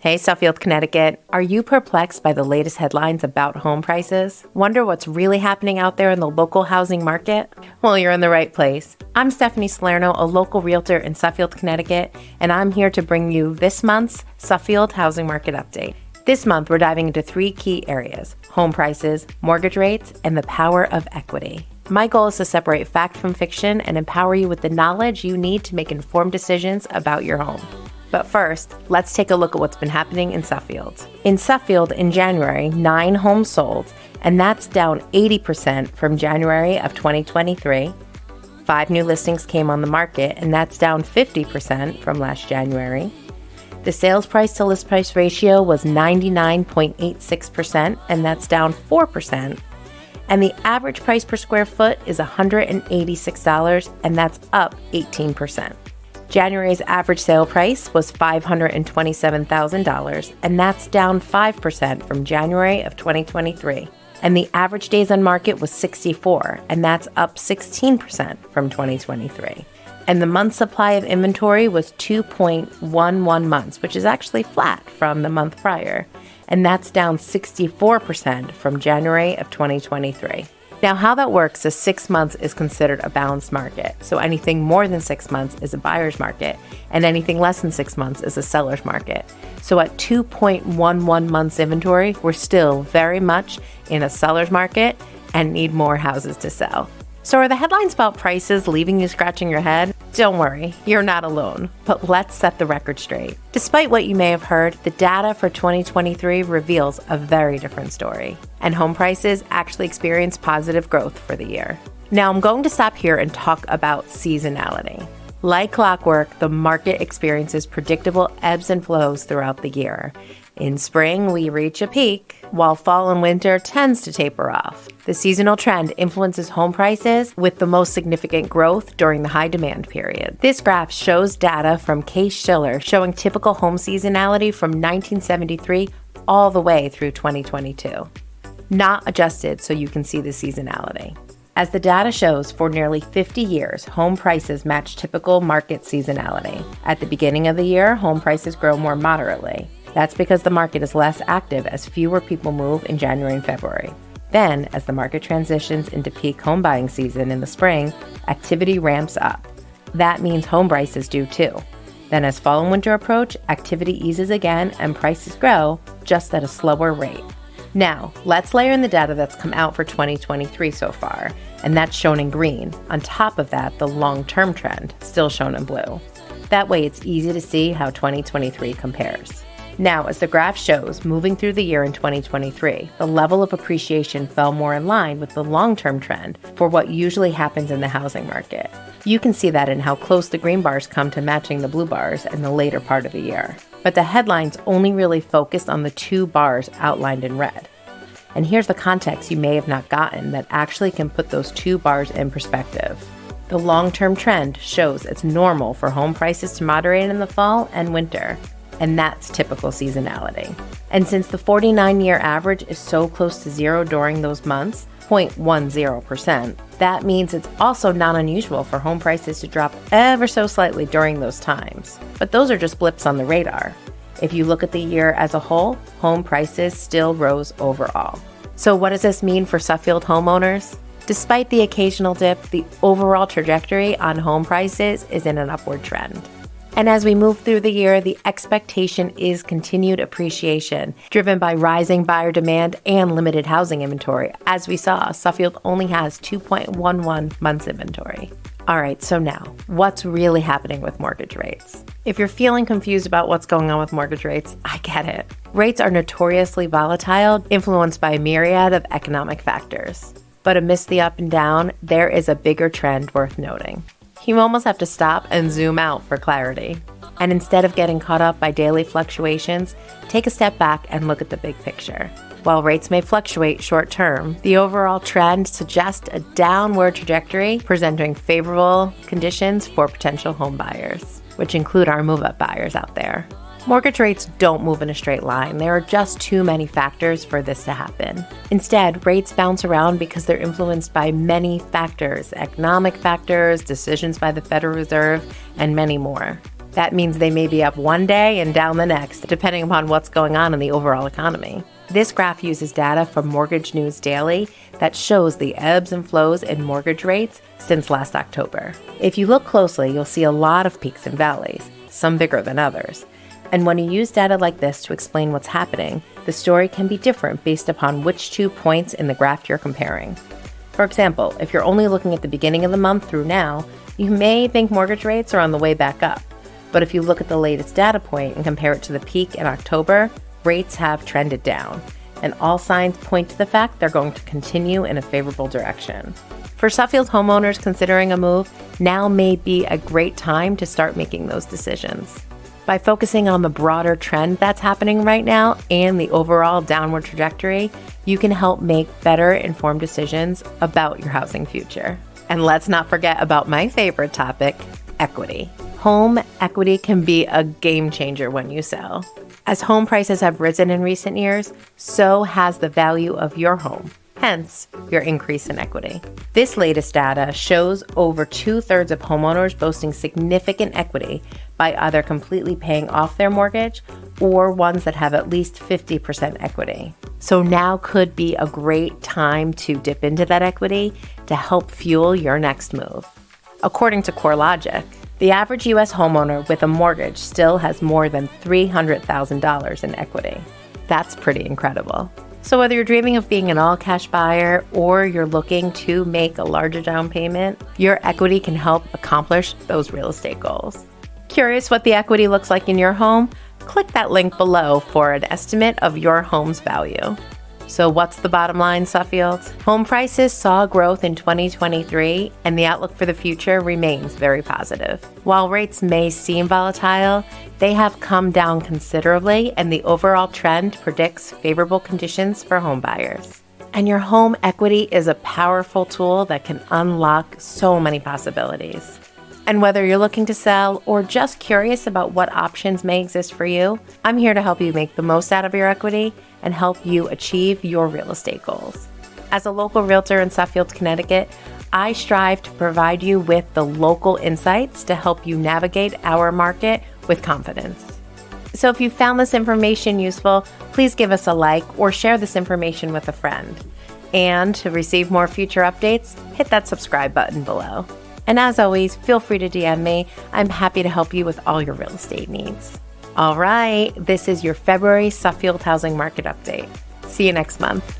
Hey, Suffield, Connecticut. Are you perplexed by the latest headlines about home prices? Wonder what's really happening out there in the local housing market? Well, you're in the right place. I'm Stephanie Salerno, a local realtor in Suffield, Connecticut, and I'm here to bring you this month's Suffield Housing Market Update. This month, we're diving into three key areas: home prices, mortgage rates, and the power of equity. My goal is to separate fact from fiction and empower you with the knowledge you need to make informed decisions about your home. But first, let's take a look at what's been happening in Suffield. In Suffield, in January, 9 homes sold, and that's down 80% from January of 2023. 5 new listings came on the market, and that's down 50% from last January. The sales price to list price ratio was 99.86%, and that's down 4%. And the average price per square foot is $186, and that's up 18%. January's average sale price was $527,000, and that's down 5% from January of 2023. And the average days on market was 64, and that's up 16% from 2023. And the month supply of inventory was 2.11 months, which is actually flat from the month prior, and that's down 64% from January of 2023. Now, how that works is 6 months is considered a balanced market. So anything more than 6 months is a buyer's market, and anything less than 6 months is a seller's market. So at 2.11 months inventory, we're still very much in a seller's market and need more houses to sell. So are the headlines about prices leaving you scratching your head? Don't worry, you're not alone. But let's set the record straight. Despite what you may have heard, the data for 2023 reveals a very different story. And home prices actually experienced positive growth for the year. Now I'm going to stop here and talk about seasonality. Like clockwork, the market experiences predictable ebbs and flows throughout the year. In spring, we reach a peak, while fall and winter tends to taper off. The seasonal trend influences home prices with the most significant growth during the high demand period. This graph shows data from Case-Shiller showing typical home seasonality from 1973 all the way through 2022. Not adjusted so you can see the seasonality. As the data shows, for nearly 50 years, home prices match typical market seasonality. At the beginning of the year, home prices grow more moderately. That's because the market is less active as fewer people move in January and February. Then, as the market transitions into peak home buying season in the spring, activity ramps up. That means home prices do too. Then as fall and winter approach, activity eases again and prices grow, just at a slower rate. Now, let's layer in the data that's come out for 2023 so far, and that's shown in green. On top of that, the long-term trend, still shown in blue. That way it's easy to see how 2023 compares. Now, as the graph shows, moving through the year in 2023, the level of appreciation fell more in line with the long-term trend for what usually happens in the housing market. You can see that in how close the green bars come to matching the blue bars in the later part of the year. But the headlines only really focused on the 2 bars outlined in red. And here's the context you may have not gotten that actually can put those 2 bars in perspective. The long-term trend shows it's normal for home prices to moderate in the fall and winter. And that's typical seasonality. And since the 49-year average is so close to zero during those months, 0.10%, that means it's also not unusual for home prices to drop ever so slightly during those times. But those are just blips on the radar. If you look at the year as a whole, home prices still rose overall. So what does this mean for Suffield homeowners? Despite the occasional dip, the overall trajectory on home prices is in an upward trend. And as we move through the year, the expectation is continued appreciation, driven by rising buyer demand and limited housing inventory. As we saw, Suffield only has 2.11 months inventory. All right, so now, what's really happening with mortgage rates? If you're feeling confused about what's going on with mortgage rates, I get it. Rates are notoriously volatile, influenced by a myriad of economic factors. But amidst the up and down, there is a bigger trend worth noting. You almost have to stop and zoom out for clarity. And instead of getting caught up by daily fluctuations, take a step back and look at the big picture. While rates may fluctuate short term, the overall trend suggests a downward trajectory, presenting favorable conditions for potential home buyers, which include our move-up buyers out there. Mortgage rates don't move in a straight line. There are just too many factors for this to happen. Instead, rates bounce around because they're influenced by many factors: economic factors, decisions by the Federal Reserve, and many more. That means they may be up one day and down the next, depending upon what's going on in the overall economy. This graph uses data from Mortgage News Daily that shows the ebbs and flows in mortgage rates since last October. If you look closely, you'll see a lot of peaks and valleys, some bigger than others. And when you use data like this to explain what's happening, the story can be different based upon which 2 points in the graph you're comparing. For example, if you're only looking at the beginning of the month through now, you may think mortgage rates are on the way back up. But if you look at the latest data point and compare it to the peak in October, rates have trended down, and all signs point to the fact they're going to continue in a favorable direction. For Suffield homeowners considering a move, now may be a great time to start making those decisions. By focusing on the broader trend that's happening right now and the overall downward trajectory, you can help make better informed decisions about your housing future. And let's not forget about my favorite topic, equity. Home equity can be a game changer when you sell. As home prices have risen in recent years, so has the value of your home, hence your increase in equity. This latest data shows over 2/3 of homeowners boasting significant equity by either completely paying off their mortgage or ones that have at least 50% equity. So now could be a great time to dip into that equity to help fuel your next move. According to CoreLogic, the average U.S. homeowner with a mortgage still has more than $300,000 in equity. That's pretty incredible. So whether you're dreaming of being an all-cash buyer or you're looking to make a larger down payment, your equity can help accomplish those real estate goals. Curious what the equity looks like in your home? Click that link below for an estimate of your home's value. So what's the bottom line, Suffield? Home prices saw growth in 2023, and the outlook for the future remains very positive. While rates may seem volatile, they have come down considerably, and the overall trend predicts favorable conditions for home buyers. And your home equity is a powerful tool that can unlock so many possibilities. And whether you're looking to sell or just curious about what options may exist for you, I'm here to help you make the most out of your equity and help you achieve your real estate goals. As a local realtor in Suffield, Connecticut, I strive to provide you with the local insights to help you navigate our market with confidence. So if you found this information useful, please give us a like or share this information with a friend. And to receive more future updates, hit that subscribe button below. And as always, feel free to DM me. I'm happy to help you with all your real estate needs. All right, this is your February Suffield Housing Market update. See you next month.